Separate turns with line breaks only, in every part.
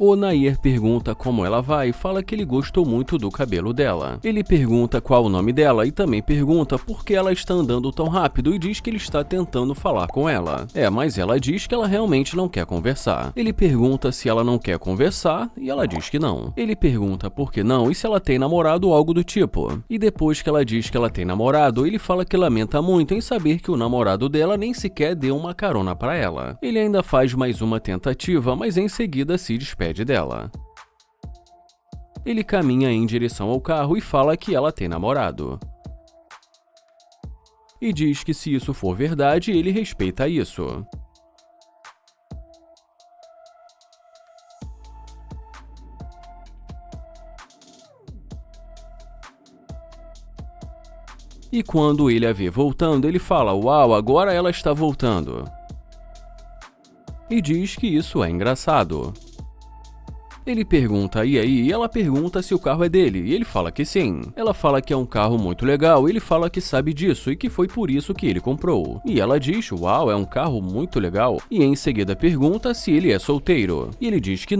O Nair pergunta como ela vai e fala que ele gostou muito do cabelo dela. Ele pergunta qual o nome dela e também pergunta por que ela está andando tão rápido e diz que ele está tentando falar com ela. Mas ela diz que ela realmente não quer conversar. Ele pergunta se ela não quer conversar e ela diz que não. Ele pergunta por que não e se ela tem namorado ou algo do tipo. E depois que ela diz que ela tem namorado, ele fala que lamenta muito em saber que o namorado dela nem sequer deu uma carona para ela. Ele ainda faz mais uma tentativa, mas em seguida se despede dela. Ele caminha em direção ao carro e fala que ela tem namorado. E diz que se isso for verdade, ele respeita isso. E quando ele a vê voltando, ele fala: "Uau, agora ela está voltando." E diz que isso é engraçado. Ele pergunta e aí, e ela pergunta se o carro é dele, e ele fala que sim. Ela fala que é um carro muito legal, e ele fala que sabe disso e que foi por isso que ele comprou. E ela diz: "Uau, é um carro muito legal." E em seguida pergunta se ele é solteiro. E ele diz que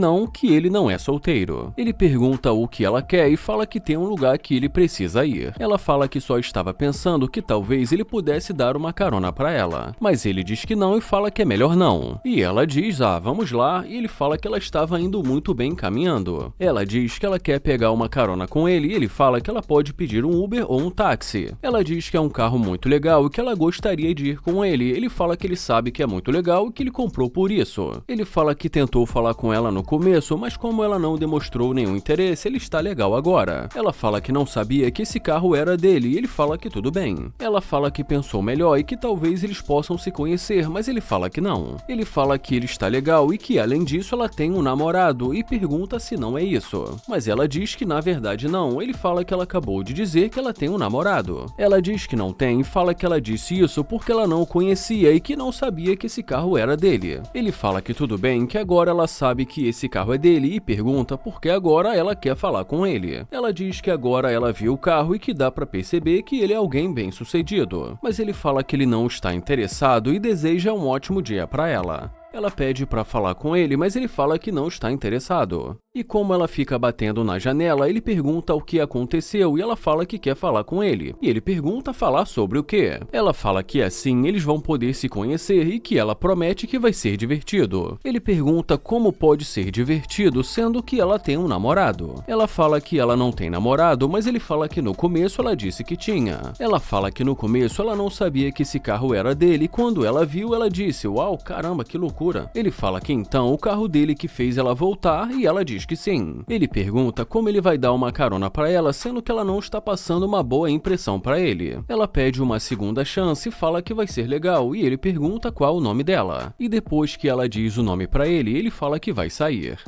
ele não é solteiro. Ele pergunta o que ela quer e fala que tem um lugar que ele precisa ir. Ela fala que só estava pensando que talvez ele pudesse dar uma carona para ela. Mas ele diz que não e fala que é melhor não. E ela diz: "Vamos lá." E ele fala que ela estava indo muito bem caminhando. Ela diz que ela quer pegar uma carona com ele e ele fala que ela pode pedir um Uber ou um táxi. Ela diz que é um carro muito legal e que ela gostaria de ir com ele. Ele fala que ele sabe que é muito legal e que ele comprou por isso. Ele fala que tentou falar com ela no começo, mas como ela não demonstrou nenhum interesse, ele está legal agora. Ela fala que não sabia que esse carro era dele e ele fala que tudo bem. Ela fala que pensou melhor e que talvez eles possam se conhecer, mas ele fala que não. Ele fala que ele está legal e que além disso ela tem um namorado e pergunta se não é isso. Mas ela diz que na verdade não. Ele fala que ela acabou de dizer que ela tem um namorado. Ela diz que não tem e fala que ela disse isso porque ela não o conhecia e que não sabia que esse carro era dele. Ele fala que tudo bem, que agora ela sabe que esse carro é dele e pergunta por que agora ela quer falar com ele. Ela diz que agora ela viu o carro e que dá pra perceber que ele é alguém bem sucedido. Mas ele fala que ele não está interessado e deseja um ótimo dia pra ela. Ela pede pra falar com ele, mas ele fala que não está interessado. E como ela fica batendo na janela, ele pergunta o que aconteceu e ela fala que quer falar com ele. E ele pergunta falar sobre o quê? Ela fala que assim eles vão poder se conhecer e que ela promete que vai ser divertido. Ele pergunta como pode ser divertido sendo que ela tem um namorado. Ela fala que ela não tem namorado, mas ele fala que no começo ela disse que tinha. Ela fala que no começo ela não sabia que esse carro era dele e quando ela viu, ela disse: "Uau, caramba, que loucura." Ele fala que então o carro dele que fez ela voltar e ela diz que sim. Ele pergunta como ele vai dar uma carona para ela, sendo que ela não está passando uma boa impressão para ele. Ela pede uma segunda chance e fala que vai ser legal e ele pergunta qual o nome dela. E depois que ela diz o nome para ele fala que vai sair.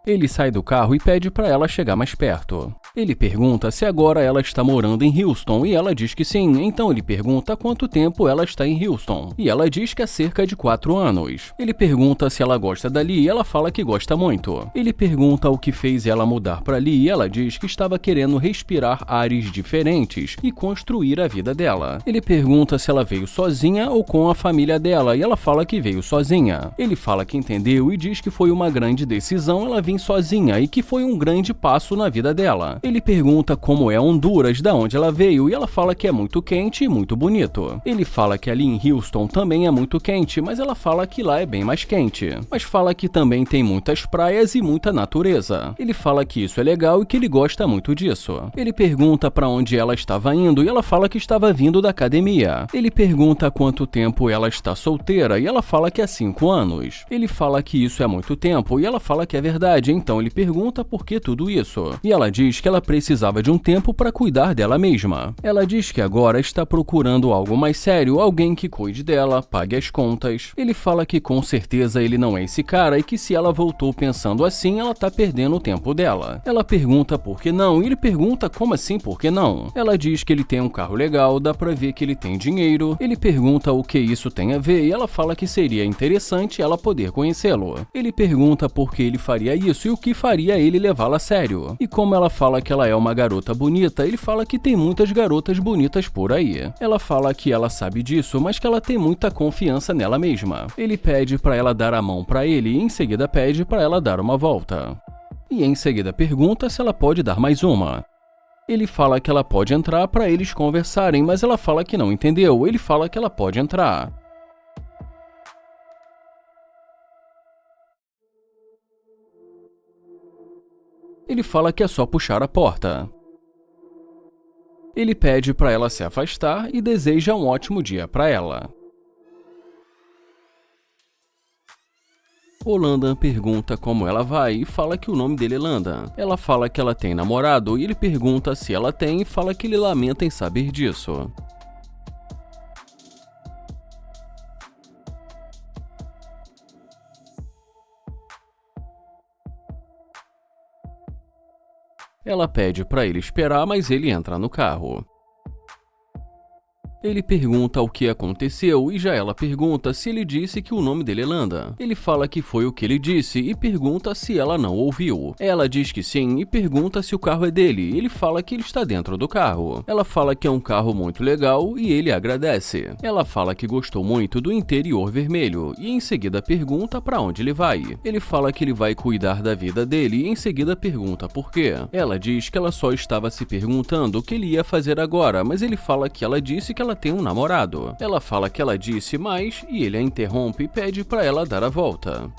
Ele sai do carro e pede para ela chegar mais perto. Ele pergunta se agora ela está morando em Houston e ela diz que sim, então ele pergunta há quanto tempo ela está em Houston. E ela diz que há cerca de 4 anos. Ele pergunta se ela gosta dali e ela fala que gosta muito. Ele pergunta o que fez ela mudar para ali e ela diz que estava querendo respirar ares diferentes e construir a vida dela. Ele pergunta se ela veio sozinha ou com a família dela e ela fala que veio sozinha. Ele fala que entendeu e diz que foi uma grande decisão ela vir sozinha e que foi um grande passo na vida dela. Ele pergunta como é Honduras, da onde ela veio, e ela fala que é muito quente e muito bonito. Ele fala que ali em Houston também é muito quente, mas ela fala que lá é bem mais quente. Mas fala que também tem muitas praias e muita natureza. Ele fala que isso é legal e que ele gosta muito disso. Ele pergunta para onde ela estava indo e ela fala que estava vindo da academia. Ele pergunta há quanto tempo ela está solteira e ela fala que há 5 anos. Ele fala que isso é muito tempo e ela fala que é verdade, então ele pergunta por que tudo isso. E ela diz que ela precisava de um tempo para cuidar dela mesma. Ela diz que agora está procurando algo mais sério, alguém que cuide dela, pague as contas. Ele fala que com certeza ele não é esse cara e que se ela voltou pensando assim, ela tá perdendo o tempo dela. Ela pergunta por que não e ele pergunta como assim por que não. Ela diz que ele tem um carro legal, dá pra ver que ele tem dinheiro. Ele pergunta o que isso tem a ver e ela fala que seria interessante ela poder conhecê-lo. Ele pergunta por que ele faria isso e o que faria ele levá-la a sério. E como ela fala que ela é uma garota bonita, ele fala que tem muitas garotas bonitas por aí. Ela fala que ela sabe disso, mas que ela tem muita confiança nela mesma. Ele pede para ela dar a mão para ele e em seguida pede para ela dar uma volta. E em seguida pergunta se ela pode dar mais uma. Ele fala que ela pode entrar para eles conversarem, mas ela fala que não entendeu. Ele fala que ela pode entrar. Ele fala que é só puxar a porta. Ele pede para ela se afastar e deseja um ótimo dia para ela. O Landan pergunta como ela vai e fala que o nome dele é Landan. Ela fala que ela tem namorado e ele pergunta se ela tem e fala que ele lamenta em saber disso. Ela pede para ele esperar, mas ele entra no carro. Ele pergunta o que aconteceu e já ela pergunta se ele disse que o nome dele é Landa. Ele fala que foi o que ele disse e pergunta se ela não ouviu. Ela diz que sim e pergunta se o carro é dele. Ele fala que ele está dentro do carro. Ela fala que é um carro muito legal e ele agradece. Ela fala que gostou muito do interior vermelho e em seguida pergunta para onde ele vai. Ele fala que ele vai cuidar da vida dele e em seguida pergunta por quê. Ela diz que ela só estava se perguntando o que ele ia fazer agora, mas ele fala que ela disse que ela tem um namorado. Ela fala que ela disse mais e ele a interrompe e pede para ela dar a volta.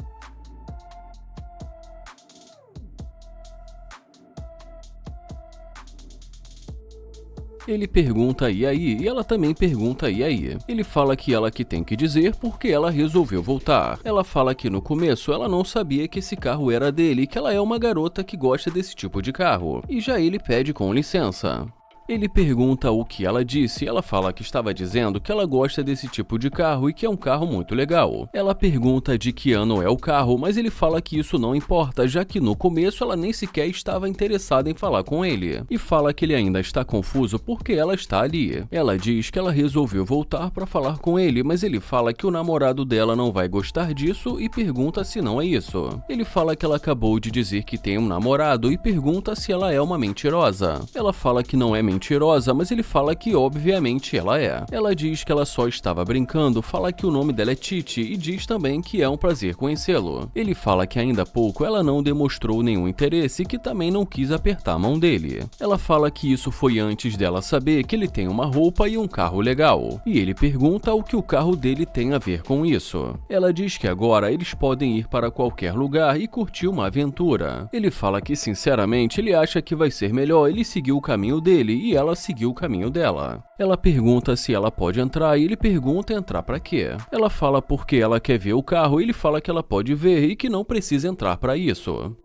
Ele pergunta e aí, e ela também pergunta e aí. Ele fala que ela que tem que dizer porque ela resolveu voltar. Ela fala que no começo ela não sabia que esse carro era dele e que ela é uma garota que gosta desse tipo de carro. E já ele pede com licença. Ele pergunta o que ela disse e ela fala que estava dizendo que ela gosta desse tipo de carro e que é um carro muito legal. Ela pergunta de que ano é o carro, mas ele fala que isso não importa, já que no começo ela nem sequer estava interessada em falar com ele. E fala que ele ainda está confuso porque ela está ali. Ela diz que ela resolveu voltar para falar com ele, mas ele fala que o namorado dela não vai gostar disso e pergunta se não é isso. Ele fala que ela acabou de dizer que tem um namorado e pergunta se ela é uma mentirosa. Ela fala que não é mentirosa, mas ele fala que obviamente ela é. Ela diz que ela só estava brincando, fala que o nome dela é Titi e diz também que é um prazer conhecê-lo. Ele fala que ainda há pouco ela não demonstrou nenhum interesse e que também não quis apertar a mão dele. Ela fala que isso foi antes dela saber que ele tem uma roupa e um carro legal. E ele pergunta o que o carro dele tem a ver com isso. Ela diz que agora eles podem ir para qualquer lugar e curtir uma aventura. Ele fala que sinceramente ele acha que vai ser melhor ele seguir o caminho dele e ela seguiu o caminho dela. Ela pergunta se ela pode entrar e ele pergunta entrar pra quê. Ela fala porque ela quer ver o carro e ele fala que ela pode ver e que não precisa entrar pra isso.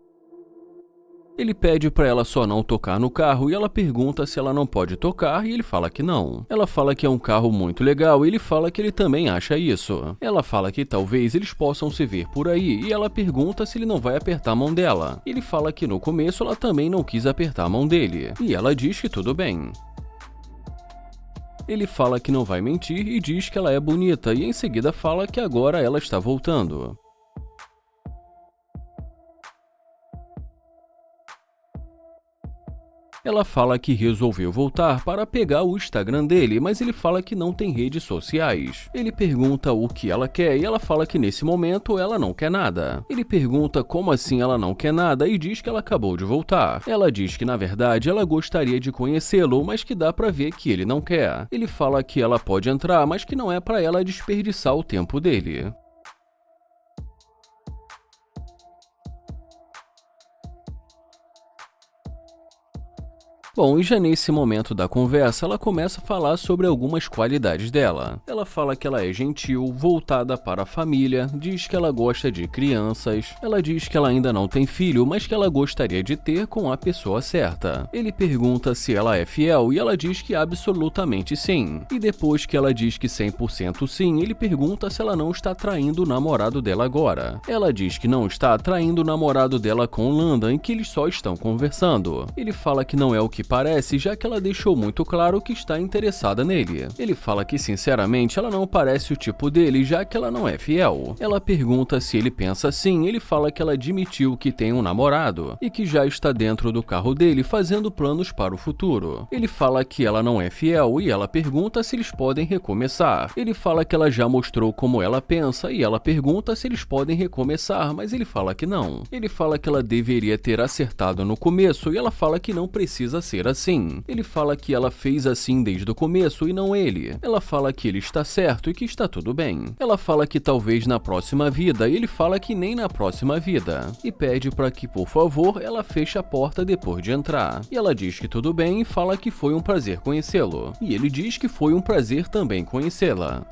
Ele pede pra ela só não tocar no carro e ela pergunta se ela não pode tocar e ele fala que não. Ela fala que é um carro muito legal e ele fala que ele também acha isso. Ela fala que talvez eles possam se ver por aí e ela pergunta se ele não vai apertar a mão dela. Ele fala que no começo ela também não quis apertar a mão dele e ela diz que tudo bem. Ele fala que não vai mentir e diz que ela é bonita e em seguida fala que agora ela está voltando. Ela fala que resolveu voltar para pegar o Instagram dele, mas ele fala que não tem redes sociais. Ele pergunta o que ela quer e ela fala que nesse momento ela não quer nada. Ele pergunta como assim ela não quer nada e diz que ela acabou de voltar. Ela diz que na verdade ela gostaria de conhecê-lo, mas que dá pra ver que ele não quer. Ele fala que ela pode entrar, mas que não é pra ela desperdiçar o tempo dele. Bom, e já nesse momento da conversa, ela começa a falar sobre algumas qualidades dela. Ela fala que ela é gentil, voltada para a família, diz que ela gosta de crianças, ela diz que ela ainda não tem filho, mas que ela gostaria de ter com a pessoa certa. Ele pergunta se ela é fiel e ela diz que absolutamente sim. E depois que ela diz que 100% sim, ele pergunta se ela não está traindo o namorado dela agora. Ela diz que não está traindo o namorado dela com Landa e que eles só estão conversando. Ele fala que não é o que que parece, já que ela deixou muito claro que está interessada nele. Ele fala que sinceramente ela não parece o tipo dele, já que ela não é fiel. Ela pergunta se ele pensa assim, ele fala que ela admitiu que tem um namorado e que já está dentro do carro dele fazendo planos para o futuro. Ele fala que ela não é fiel e ela pergunta se eles podem recomeçar. Ele fala que ela já mostrou como ela pensa e ela pergunta se eles podem recomeçar, mas ele fala que não. Ele fala que ela deveria ter acertado no começo e ela fala que não precisa ser assim. Ele fala que ela fez assim desde o começo e não ele. Ela fala que ele está certo e que está tudo bem. Ela fala que talvez na próxima vida e ele fala que nem na próxima vida. E pede para que, por favor, ela feche a porta depois de entrar. E ela diz que tudo bem e fala que foi um prazer conhecê-lo. E ele diz que foi um prazer também conhecê-la.